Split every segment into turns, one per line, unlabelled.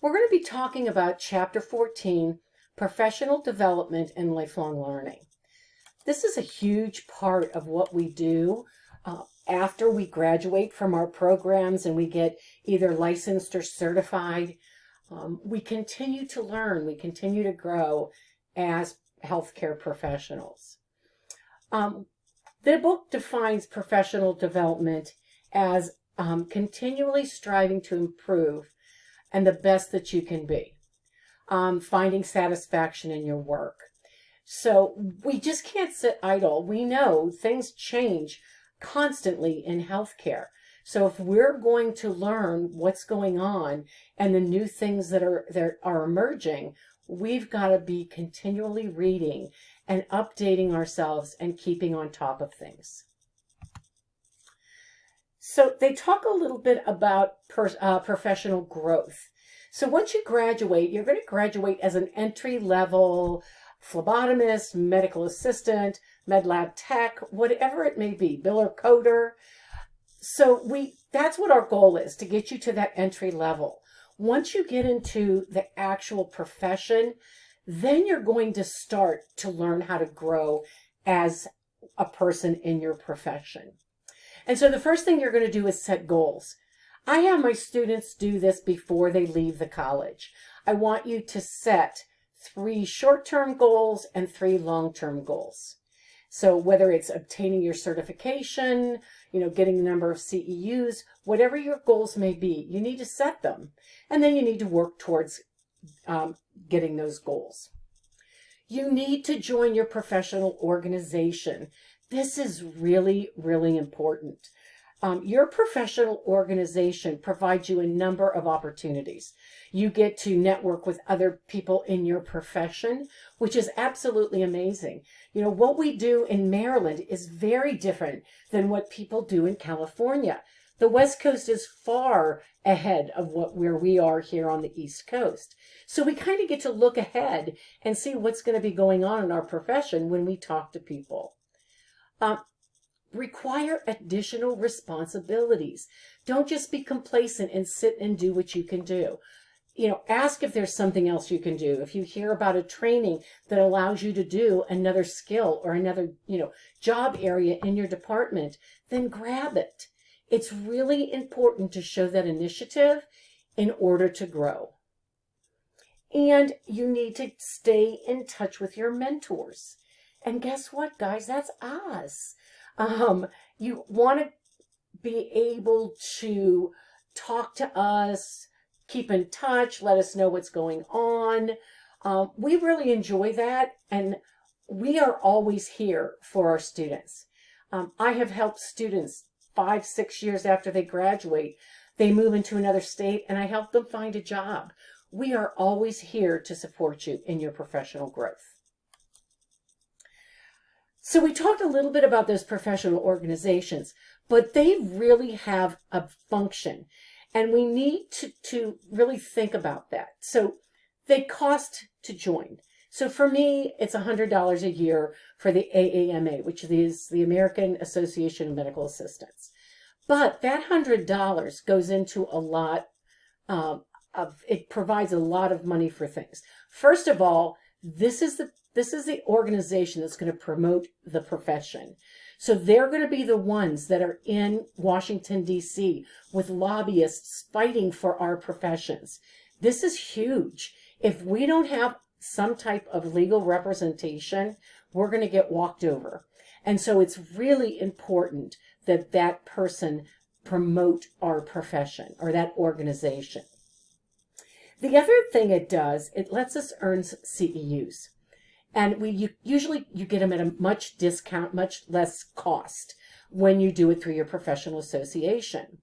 We're going to be talking about Chapter 14, Professional Development and Lifelong Learning. This is a huge part of what we do after we graduate from our programs and we get either licensed or certified. We continue to learn, we continue to grow as healthcare professionals. The book defines professional development as continually striving to improve and the best that you can be, finding satisfaction in your work. So we just can't sit idle. We know things change constantly in healthcare. So if we're going to learn what's going on and the new things that are emerging, we've got to be continually reading and updating ourselves and keeping on top of things. So they talk a little bit about professional growth. So once you graduate, you're going to graduate as an entry-level phlebotomist, medical assistant, med lab tech, whatever it may be, biller coder. So that's what our goal is, to get you to that entry level. Once you get into the actual profession, then you're going to start to learn how to grow as a person in your profession. And so the first thing you're going to do is set goals. I have my students do this before they leave the college. I want you to set 3 short-term goals and 3 long-term goals. So whether it's obtaining your certification, getting the number of CEUs, whatever your goals may be, you need to set them. And then you need to work towards getting those goals. You need to join your professional organization. This is really, really important. Your professional organization provides you a number of opportunities. You get to network with other people in your profession, which is absolutely amazing. What we do in Maryland is very different than what people do in California. The West Coast is far ahead of where we are here on the East Coast. So we kind of get to look ahead and see what's going to be going on in our profession when we talk to people. Require additional responsibilities. Don't just be complacent and sit and do what you can do. Ask if there's something else you can do. If you hear about a training that allows you to do another skill or another, job area in your department, then grab it. It's really important to show that initiative in order to grow. And you need to stay in touch with your mentors. And guess what, guys? That's us. You want to be able to talk to us, keep in touch, let us know what's going on. We really enjoy that, and we are always here for our students. I have helped students 5-6 years after they graduate. They move into another state, and I help them find a job. We are always here to support you in your professional growth. So we talked a little bit about those professional organizations, but they really have a function, and we need to really think about that. So they cost to join. So for me, it's $100 a year for the AAMA, which is the American Association of Medical Assistants. But that $100 goes into a lot it provides a lot of money for things. First of all, this is the organization that's going to promote the profession. So they're going to be the ones that are in Washington, D.C. with lobbyists fighting for our professions. This is huge. If we don't have some type of legal representation, we're going to get walked over. And so it's really important that that person promote our profession or that organization. The other thing it does, it lets us earn CEUs. And usually you get them at a much less cost when you do it through your professional association.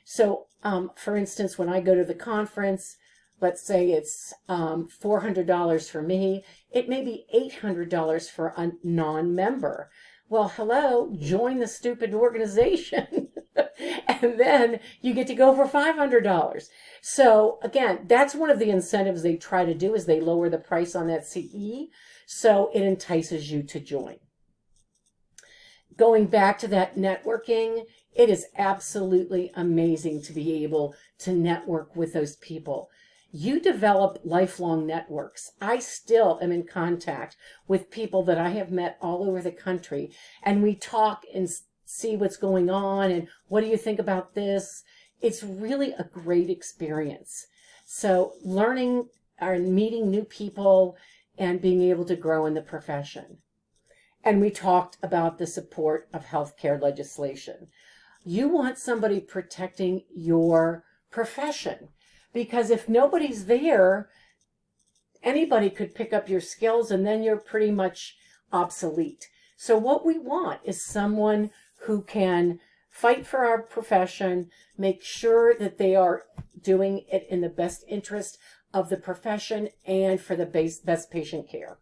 So, for instance, when I go to the conference, let's say it's $400 for me, it may be $800 for a non-member. Well, hello, join the stupid organization. And then you get to go for $500. So again, that's one of the incentives they try to do is they lower the price on that CE. So it entices you to join. Going back to that networking, it is absolutely amazing to be able to network with those people. You develop lifelong networks. I still am in contact with people that I have met all over the country, and we talk and see what's going on and what do you think about this? It's really a great experience. So learning or meeting new people and being able to grow in the profession. And we talked about the support of healthcare legislation. You want somebody protecting your profession, because if nobody's there, anybody could pick up your skills and then you're pretty much obsolete. So what we want is someone who can fight for our profession, make sure that they are doing it in the best interest of the profession and for the best patient care.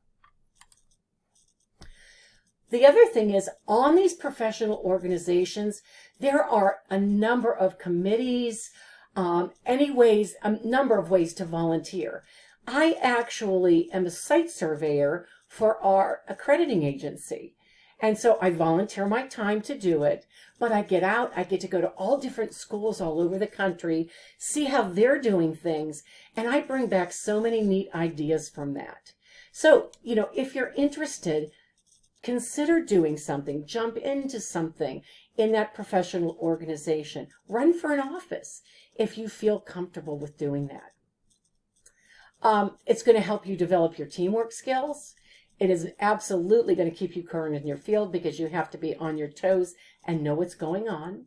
The other thing is, on these professional organizations, there are a number of committees, a number of ways to volunteer. I actually am a site surveyor for our accrediting agency. And so I volunteer my time to do it, but I get out, I get to go to all different schools all over the country, see how they're doing things, and I bring back so many neat ideas from that. So, if you're interested, consider doing something, jump into something in that professional organization. Run for an office if you feel comfortable with doing that. It's going to help you develop your teamwork skills. It is absolutely going to keep you current in your field because you have to be on your toes and know what's going on.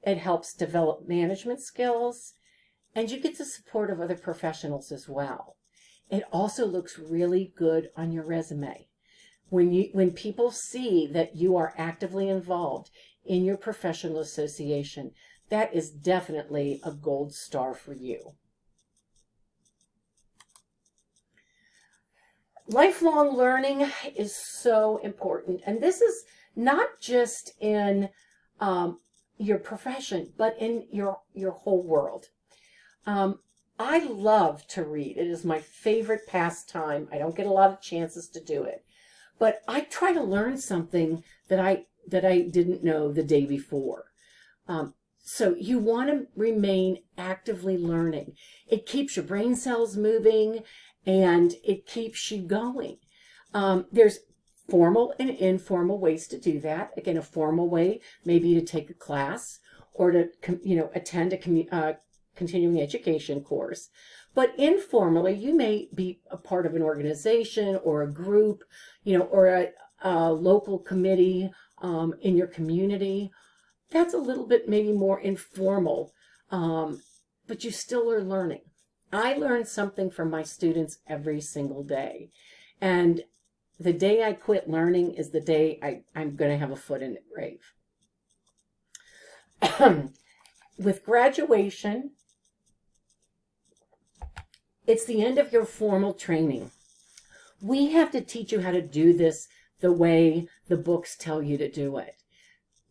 It helps develop management skills, and you get the support of other professionals as well. It also looks really good on your resume. When people see that you are actively involved in your professional association, that is definitely a gold star for you. Lifelong learning is so important, and this is not just in your profession, but in your whole world. I love to read. It is my favorite pastime. I don't get a lot of chances to do it, but I try to learn something that I didn't know the day before. So you want to remain actively learning. It keeps your brain cells moving, and it keeps you going. There's formal and informal ways to do that. Again, a formal way may be to take a class or to attend a continuing education course. But informally, you may be a part of an organization or a group, or a local committee in your community. That's a little bit maybe more informal, but you still are learning. I learn something from my students every single day. And the day I quit learning is the day I'm going to have a foot in the grave. With graduation, it's the end of your formal training. We have to teach you how to do this the way the books tell you to do it.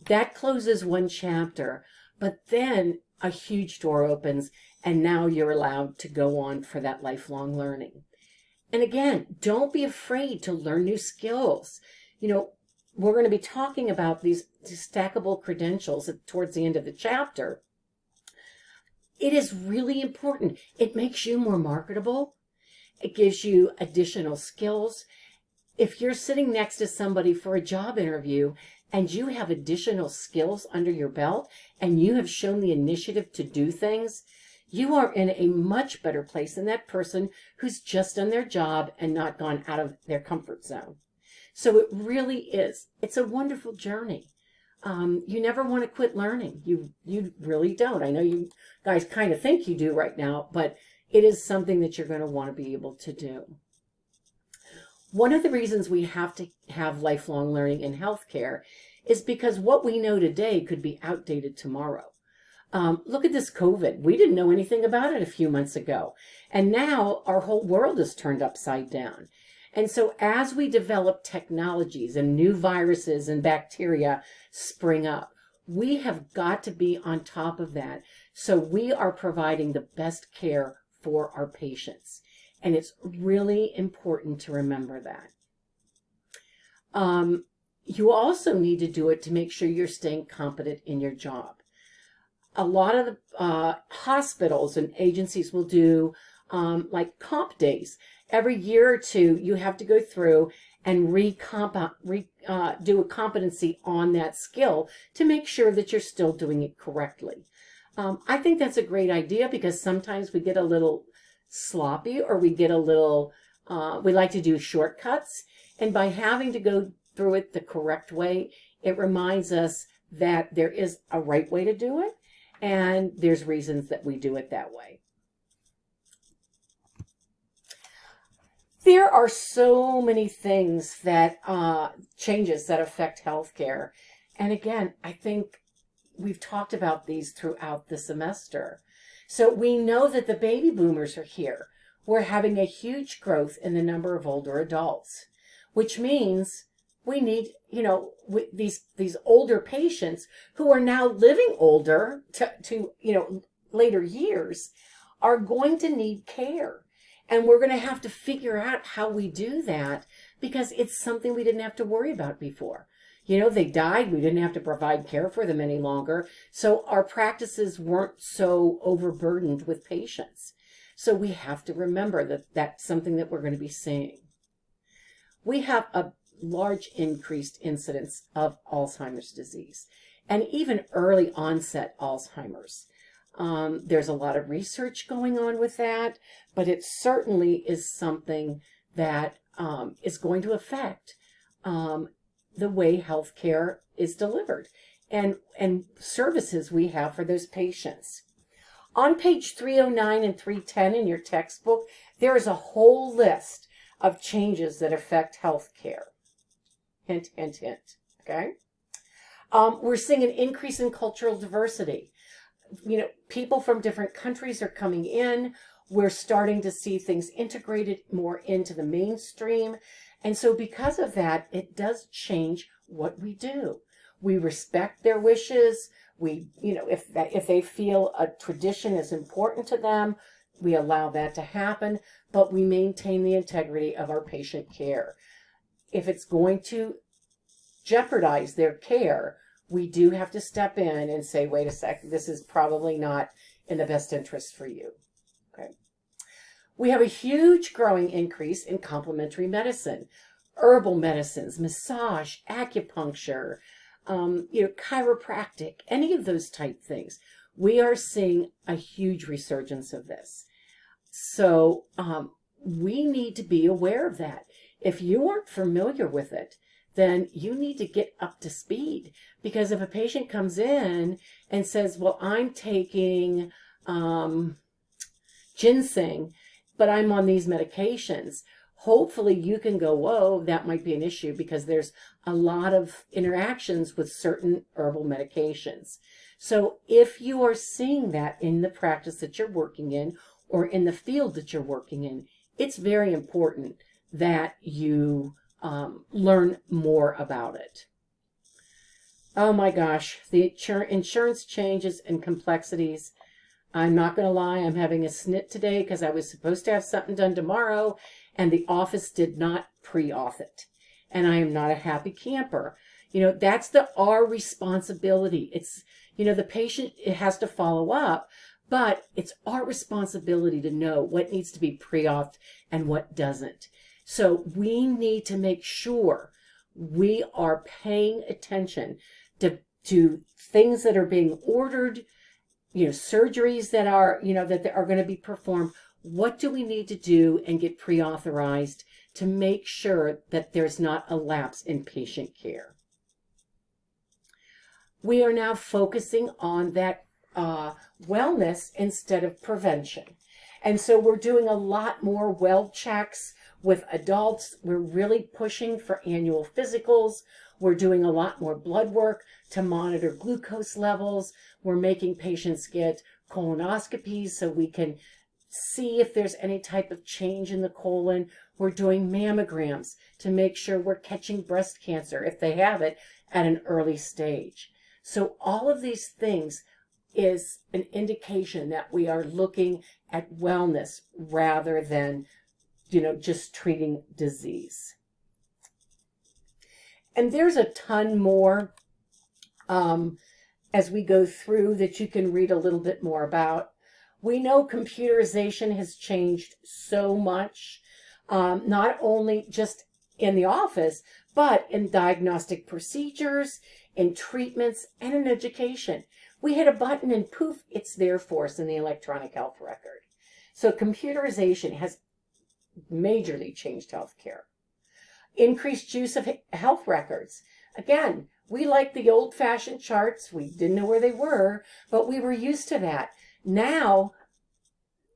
That closes one chapter, but then a huge door opens, and now you're allowed to go on for that lifelong learning. And again, don't be afraid to learn new skills. We're going to be talking about these stackable credentials towards the end of the chapter. It is really important. It makes you more marketable. It gives you additional skills. If you're sitting next to somebody for a job interview and you have additional skills under your belt and you have shown the initiative to do things, you are in a much better place than that person who's just done their job and not gone out of their comfort zone. So it really is. It's a wonderful journey. You never want to quit learning. You really don't. I know you guys kind of think you do right now, but it is something that you're going to want to be able to do. One of the reasons we have to have lifelong learning in healthcare is because what we know today could be outdated tomorrow. Look at this COVID. We didn't know anything about it a few months ago. And now our whole world is turned upside down. And so as we develop technologies and new viruses and bacteria spring up, we have got to be on top of that. So we are providing the best care for our patients. And it's really important to remember that. You also need to do it to make sure you're staying competent in your job. A lot of the hospitals and agencies will do like comp days. Every year or two, you have to go through and do a competency on that skill to make sure that you're still doing it correctly. I think that's a great idea because sometimes we get a little sloppy or we get a little, we like to do shortcuts. And by having to go through it the correct way, it reminds us that there is a right way to do it and there's reasons that we do it that way. There are so many things that changes that affect healthcare. And again, I think we've talked about these throughout the semester. So we know that the baby boomers are here. We're having a huge growth in the number of older adults, which means we need, these older patients who are now living older to later years are going to need care. And we're going to have to figure out how we do that because it's something we didn't have to worry about before. They died. We didn't have to provide care for them any longer. So our practices weren't so overburdened with patients. So we have to remember that that's something that we're going to be seeing. We have a large increased incidence of Alzheimer's disease and even early onset Alzheimer's. There's a lot of research going on with that, but it certainly is something that is going to affect the way healthcare is delivered and services we have for those patients. On page 309 and 310 in your textbook, there is a whole list of changes that affect healthcare. Hint, hint, hint. Okay? We're seeing an increase in cultural diversity. People from different countries are coming in. We're starting to see things integrated more into the mainstream. And so because of that, it does change what we do. We respect their wishes. We, if they feel a tradition is important to them, we allow that to happen, but we maintain the integrity of our patient care. If it's going to jeopardize their care, we do have to step in and say, wait a second, this is probably not in the best interest for you. Okay. We have a huge growing increase in complementary medicine, herbal medicines, massage, acupuncture, chiropractic, any of those type things. We are seeing a huge resurgence of this. So we need to be aware of that. If you aren't familiar with it, then you need to get up to speed. Because if a patient comes in and says, well, I'm taking ginseng, but I'm on these medications, hopefully you can go, whoa, that might be an issue because there's a lot of interactions with certain herbal medications. So if you are seeing that in the practice that you're working in or in the field that you're working in, it's very important that you learn more about it. Oh my gosh, the insurance changes and complexities. I'm not going to lie, I'm having a snit today because I was supposed to have something done tomorrow and the office did not pre-auth it. And I am not a happy camper. That's our responsibility. It's, the patient, it has to follow up, but it's our responsibility to know what needs to be pre-authed and what doesn't. So we need to make sure we are paying attention to things that are being ordered, surgeries that are, that are going to be performed. What do we need to do and get pre-authorized to make sure that there's not a lapse in patient care? We are now focusing on that wellness instead of prevention. And so we're doing a lot more well checks with adults. We're really pushing for annual physicals. We're doing a lot more blood work to monitor glucose levels. We're making patients get colonoscopies so we can see if there's any type of change in the colon. We're doing mammograms to make sure we're catching breast cancer if they have it at an early stage. So all of these things is an indication that we are looking at wellness rather than, just treating disease. And there's a ton more as we go through that you can read a little bit more about. We know computerization has changed so much, not only just in the office, but in diagnostic procedures, in treatments, and in education. We hit a button and poof, it's there for us in the electronic health record. So computerization has majorly changed healthcare. Increased use of health records. Again, we like the old-fashioned charts. We didn't know where they were, but we were used to that. Now,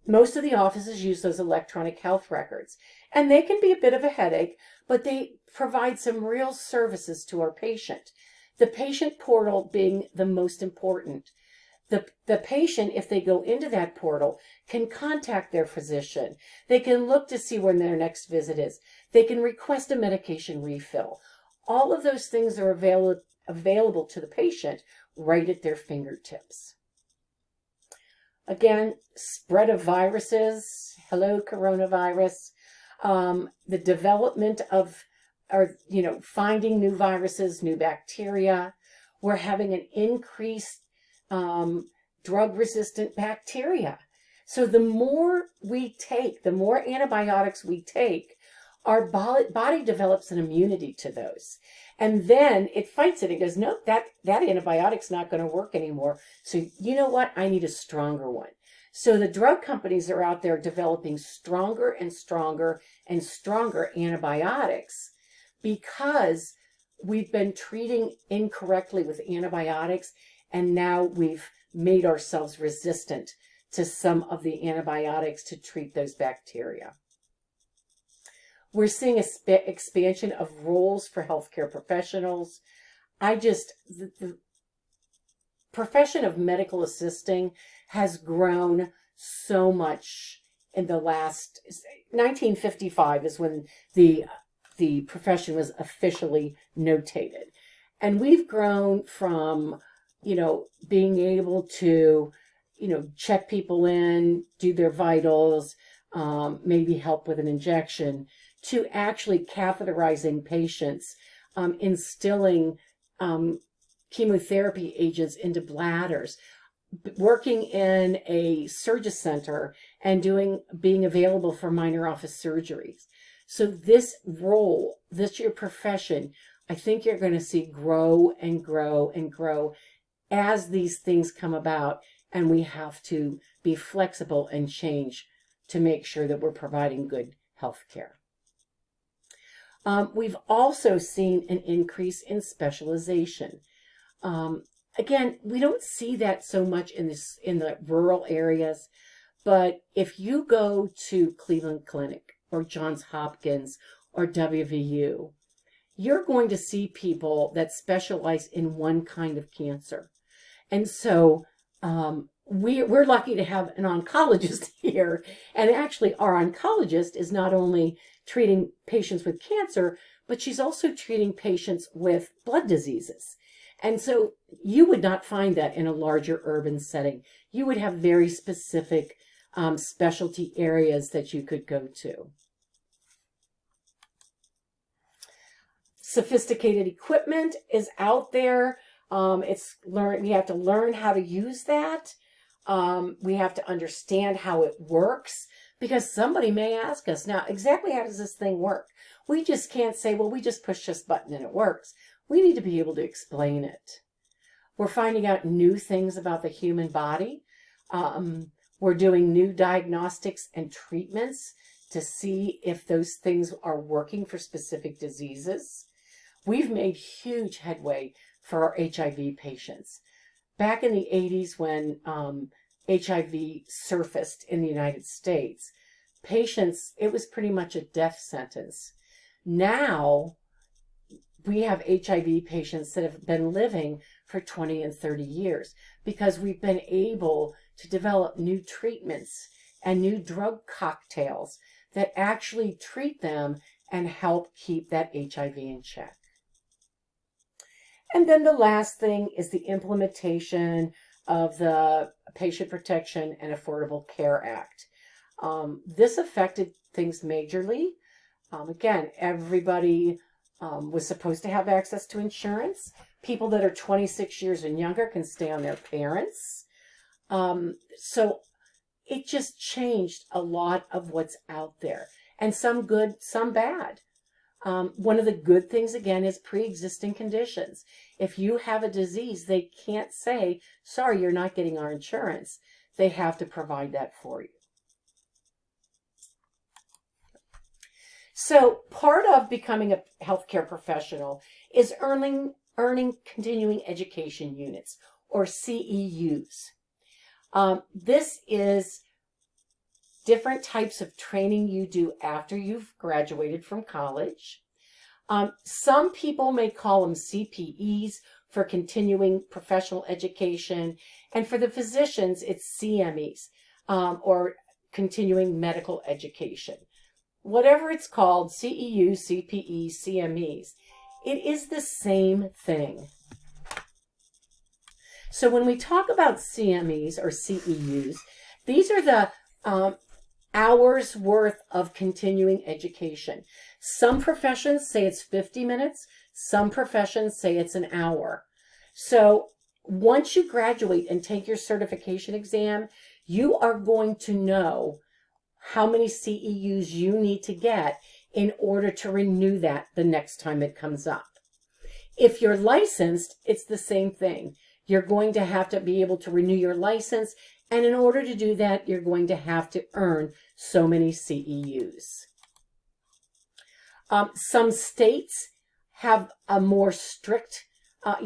most of the offices use those electronic health records, and they can be a bit of a headache, but they provide some real services to our patient. The patient portal being the most important. The patient, if they go into that portal, can contact their physician. They can look to see when their next visit is. They can request a medication refill. All of those things are available to the patient right at their fingertips. Again, spread of viruses. Hello, coronavirus. The development of, finding new viruses, new bacteria. We're having an increased drug-resistant bacteria. So the more we take, the more antibiotics we take, our body develops an immunity to those. And then it fights it. It goes, nope, that antibiotic's not going to work anymore. So you know what? I need a stronger one. So the drug companies are out there developing stronger and stronger and stronger antibiotics because we've been treating incorrectly with antibiotics, and now we've made ourselves resistant to some of the antibiotics to treat those bacteria. We're seeing an expansion of roles for healthcare professionals. The profession of medical assisting has grown so much in the last, 1955 is when the profession was officially notated. And we've grown from, being able to, check people in, do their vitals, maybe help with an injection, to actually catheterizing patients, instilling chemotherapy agents into bladders, working in a surgery center and being available for minor office surgeries. So this role, your profession, I think you're going to see grow and grow and grow as these things come about, and we have to be flexible and change to make sure that we're providing good health care. We've also seen an increase in specialization. Again, we don't see that so much in the rural areas, but if you go to Cleveland Clinic or Johns Hopkins or WVU, you're going to see people that specialize in one kind of cancer. And so we're lucky to have an oncologist here. And actually, our oncologist is not only treating patients with cancer, but she's also treating patients with blood diseases. And so you would not find that in a larger urban setting. You would have very specific specialty areas that you could go to. Sophisticated equipment is out there. We have to learn how to use that. We have to understand how it works, because somebody may ask us, now, exactly how does this thing work? We just can't say, well, we just push this button and it works. We need to be able to explain it. We're finding out new things about the human body. We're doing new diagnostics and treatments to see if those things are working for specific diseases. We've made huge headway for our HIV patients. Back in the 80s, when HIV surfaced in the United States, patients, it was pretty much a death sentence. Now, we have HIV patients that have been living for 20 and 30 years because we've been able to develop new treatments and new drug cocktails that actually treat them and help keep that HIV in check. And then the last thing is the implementation of the Patient Protection and Affordable Care Act. This affected things majorly. Again, everybody was supposed to have access to insurance. People that are 26 years and younger can stay on their parents. So it just changed a lot of what's out there, and some good, some bad. One of the good things, again, is pre-existing conditions. If you have a disease, they can't say, sorry, you're not getting our insurance. They have to provide that for you. So part of becoming a healthcare professional is earning continuing education units, or CEUs. This is different types of training you do after you've graduated from college. Some people may call them CPEs, for continuing professional education, and for the physicians, it's CMEs, or continuing medical education. Whatever it's called, CEU, CPE, CMEs, it is the same thing. So when we talk about CMEs or CEUs, these are the hours worth of continuing education. Some professions say it's 50 minutes. Some professions say it's an hour. So once you graduate and take your certification exam, you are going to know how many CEUs you need to get in order to renew that the next time it comes up. If you're licensed, it's the same thing. You're going to have to be able to renew your license, and in order to do that, you're going to have to earn so many CEUs. Some states have a more strict, have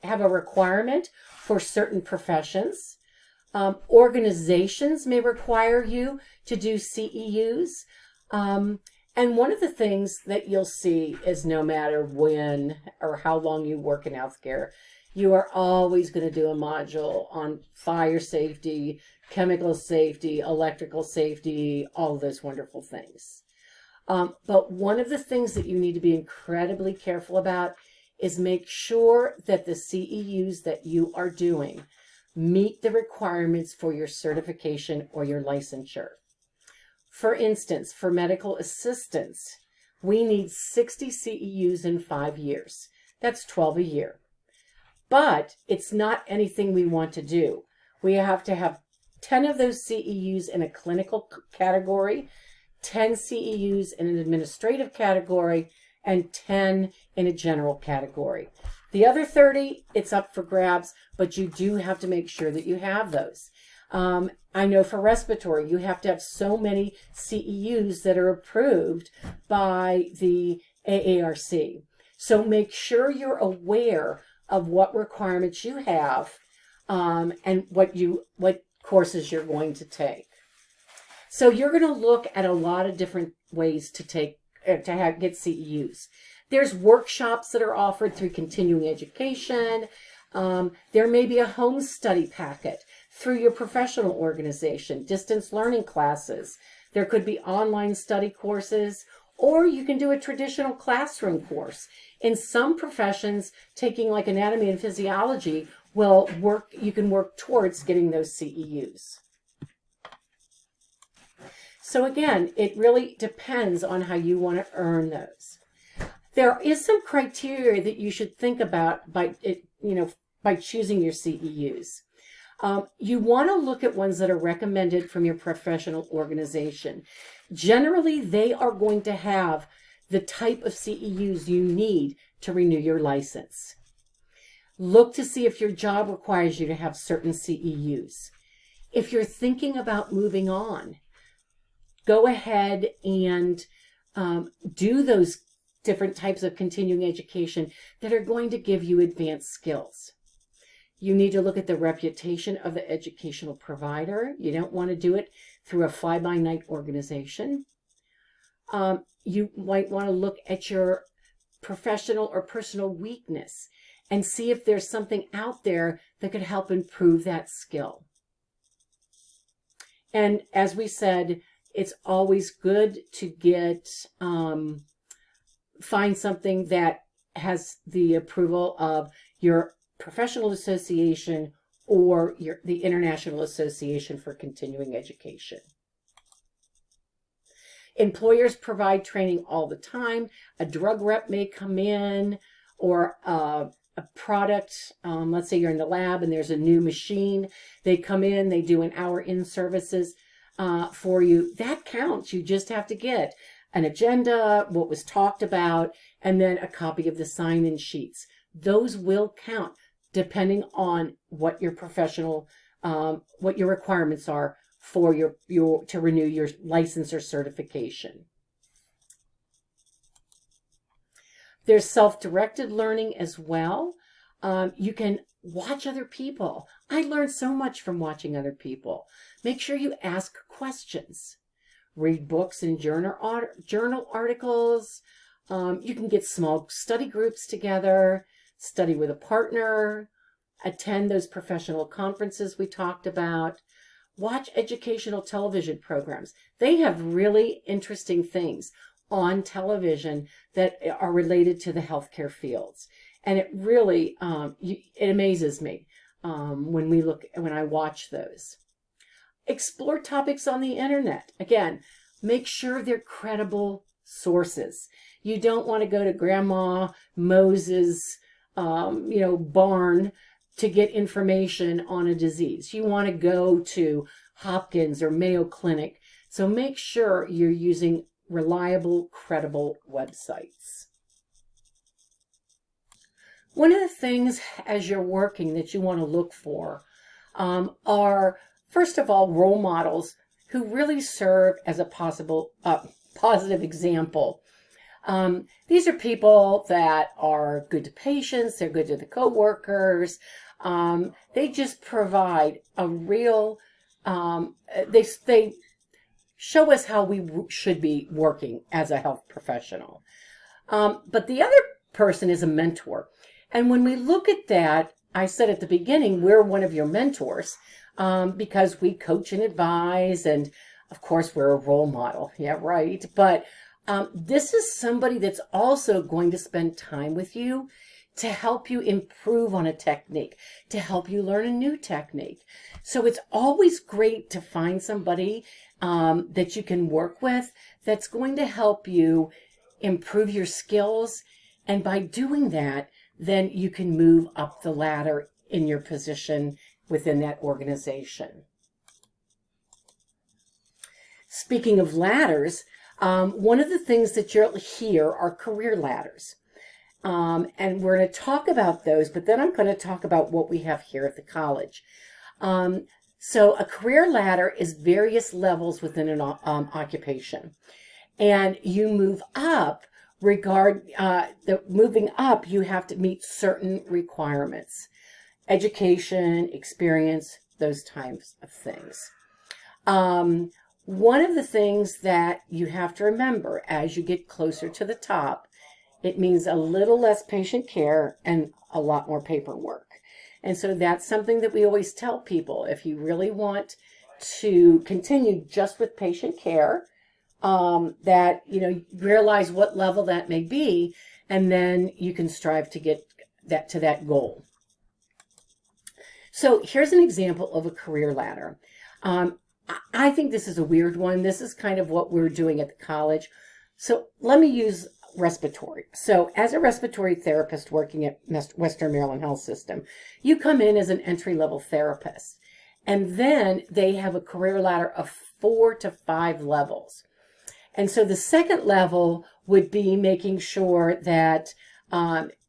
a requirement for certain professions. Organizations may require you to do CEUs. And one of the things that you'll see is no matter when or how long you work in healthcare, you are always going to do a module on fire safety, chemical safety, electrical safety, all of those wonderful things. But one of the things that you need to be incredibly careful about is make sure that the CEUs that you are doing meet the requirements for your certification or your licensure. For instance, for medical assistants, we need 60 CEUs in 5 years. That's 12 a year. But it's not anything we want to do. We have to have 10 of those CEUs in a clinical category, 10 CEUs in an administrative category, and 10 in a general category. The other 30, it's up for grabs, but you do have to make sure that you have those. I know for respiratory, you have to have so many CEUs that are approved by the AARC. So make sure you're aware of what requirements you have, and what courses you're going to take. So you're going to look at a lot of different ways to get CEUs. There's workshops that are offered through continuing education. There may be a home study packet through your professional organization, distance learning classes. There could be online study courses, or you can do a traditional classroom course. In some professions, taking like anatomy and physiology you can work towards getting those CEUs. So again, it really depends on how you want to earn those. There is some criteria that you should think about by choosing your CEUs. You want to look at ones that are recommended from your professional organization. Generally, they are going to have the type of CEUs you need to renew your license. Look to see if your job requires you to have certain CEUs. If you're thinking about moving on, go ahead and do those different types of continuing education that are going to give you advanced skills. You need to look at the reputation of the educational provider. You don't want to do it through a fly-by-night organization. You might want to look at your professional or personal weakness and see if there's something out there that could help improve that skill. And as we said, it's always good to find something that has the approval of your professional association or the International Association for Continuing Education. Employers provide training all the time. A drug rep may come in, or a a product. Let's say you're in the lab and there's a new machine. They come in, they do an hour in services for you. That counts. You just have to get an agenda, what was talked about, and then a copy of the sign-in sheets. Those will count depending on what your professional, what your requirements are for your to renew your license or certification. There's self-directed learning as well. You can watch other people. I learned so much from watching other people. Make sure you ask questions. Read books and journal articles. You can get small study groups together, study with a partner, attend those professional conferences we talked about, watch educational television programs. They have really interesting things on television that are related to the healthcare fields. And it really, it amazes me when I watch those. Explore topics on the internet. Again, make sure they're credible sources. You don't want to go to Grandma Moses' barn to get information on a disease. You want to go to Hopkins or Mayo Clinic. So make sure you're using reliable, credible websites. One of the things as you're working that you want to look for are, first of all, role models who really serve as a positive example. These are people that are good to patients, they're good to the coworkers. They just provide a real, they show us how we should be working as a health professional. But the other person is a mentor. And when we look at that, I said at the beginning, we're one of your mentors because we coach and advise. And of course, we're a role model. Yeah, right. But this is somebody that's also going to spend time with you to help you improve on a technique, to help you learn a new technique. So it's always great to find somebody that you can work with that's going to help you improve your skills. And by doing that, then you can move up the ladder in your position within that organization. Speaking of ladders, one of the things that you'll hear are career ladders. And we're going to talk about those, but then I'm going to talk about what we have here at the college. So a career ladder is various levels within an occupation. And you move up, moving up, you have to meet certain requirements. Education, experience, those types of things. One of the things that you have to remember as you get closer to the top, it means a little less patient care and a lot more paperwork. And so that's something that we always tell people. If you really want to continue just with patient care, that, realize what level that may be, and then you can strive to get that to that goal. So here's an example of a career ladder. I think this is a weird one. This is kind of what we're doing at the college. So let me use respiratory. So as a respiratory therapist working at Western Maryland Health System, you come in as an entry-level therapist. And then they have a career ladder of 4 to 5 levels. And so the second level would be making sure that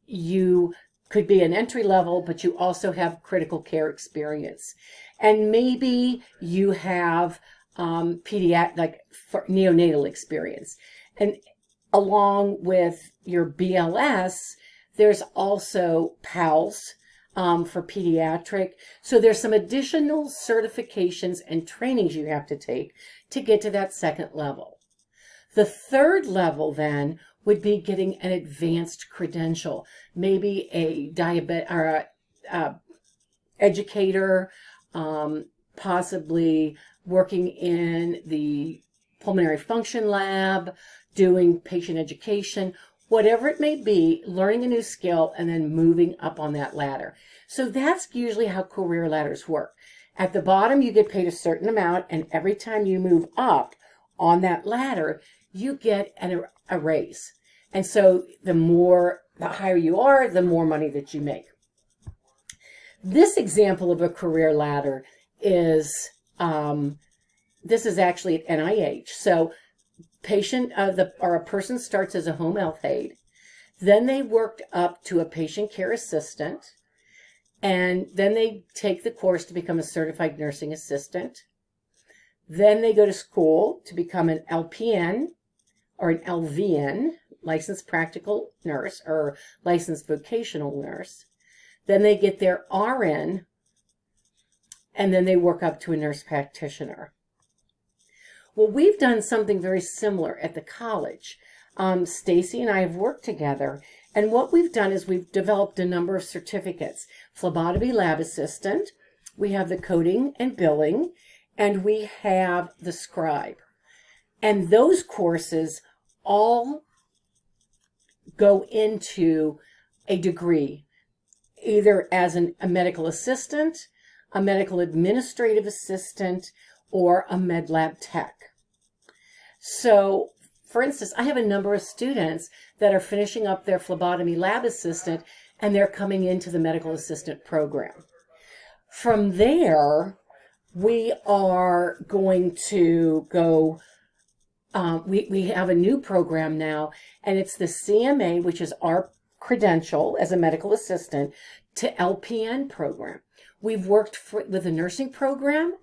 you could be an entry level, but you also have critical care experience. And maybe you have neonatal experience. And along with your BLS, there's also PALS for pediatric. So there's some additional certifications and trainings you have to take to get to that second level. The third level then would be getting an advanced credential, maybe a diabetic or a educator, possibly working in the pulmonary function lab, doing patient education, whatever it may be, learning a new skill and then moving up on that ladder. So that's usually how career ladders work. At the bottom, you get paid a certain amount, and every time you move up on that ladder, you get a raise. And so the higher you are, the more money that you make. This example of a career ladder is, this is actually at NIH. So a person starts as a home health aide, then they worked up to a patient care assistant, and then they take the course to become a certified nursing assistant. Then they go to school to become an LPN or an LVN, licensed practical nurse or licensed vocational nurse. Then they get their RN, and then they work up to a nurse practitioner. Well, we've done something very similar at the college. Stacy and I have worked together, and what we've done is we've developed a number of certificates. Phlebotomy lab assistant, we have the coding and billing, and we have the scribe. And those courses all go into a degree, either as a medical assistant, a medical administrative assistant, or a med lab tech. So, for instance, I have a number of students that are finishing up their phlebotomy lab assistant, and they're coming into the medical assistant program. From there, we are going to go, we have a new program now, and it's the CMA, which is our credential as a medical assistant, to LPN program. We've worked with a nursing program,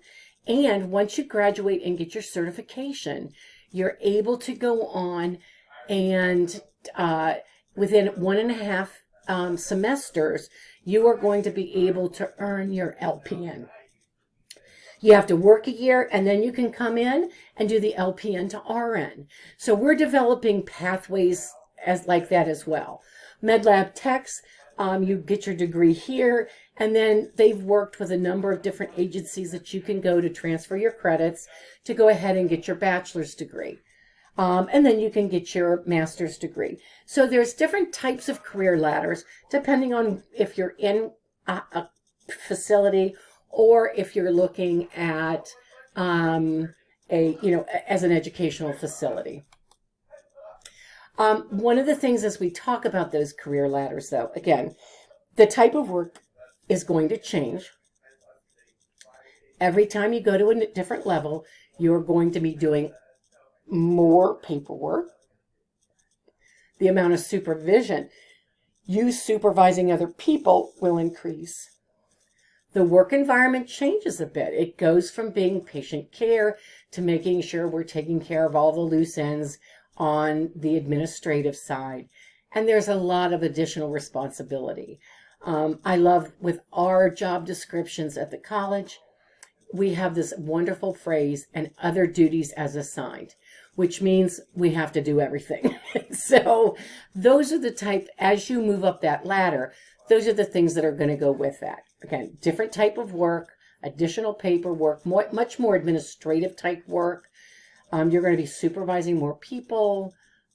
and once you graduate and get your certification, you're able to go on and within 1.5 semesters, you are going to be able to earn your LPN. You have to work a year, and then you can come in and do the LPN to RN. So we're developing pathways like that as well. MedLab techs, you get your degree here, and then they've worked with a number of different agencies that you can go to transfer your credits to go ahead and get your bachelor's degree. And then you can get your master's degree. So there's different types of career ladders depending on if you're in a facility or if you're looking at as an educational facility. One of the things as we talk about those career ladders, though, again, the type of work is going to change. Every time you go to a different level, you're going to be doing more paperwork. The amount of supervision, you supervising other people, will increase. The work environment changes a bit. It goes from being patient care to making sure we're taking care of all the loose ends on the administrative side. And there's a lot of additional responsibility. I love with our job descriptions at the college, we have this wonderful phrase, and other duties as assigned, which means we have to do everything. So those are the type, as you move up that ladder, those are the things that are going to go with that. Again, different type of work, additional paperwork, much more administrative type work. You're going to be supervising more people.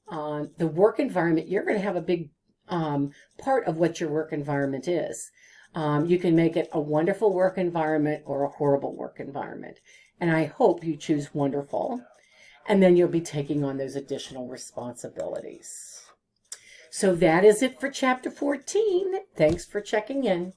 The work environment, you're going to have a big part of what your work environment is. You can make it a wonderful work environment or a horrible work environment. And I hope you choose wonderful. And then you'll be taking on those additional responsibilities. So that is it for Chapter 14. Thanks for checking in.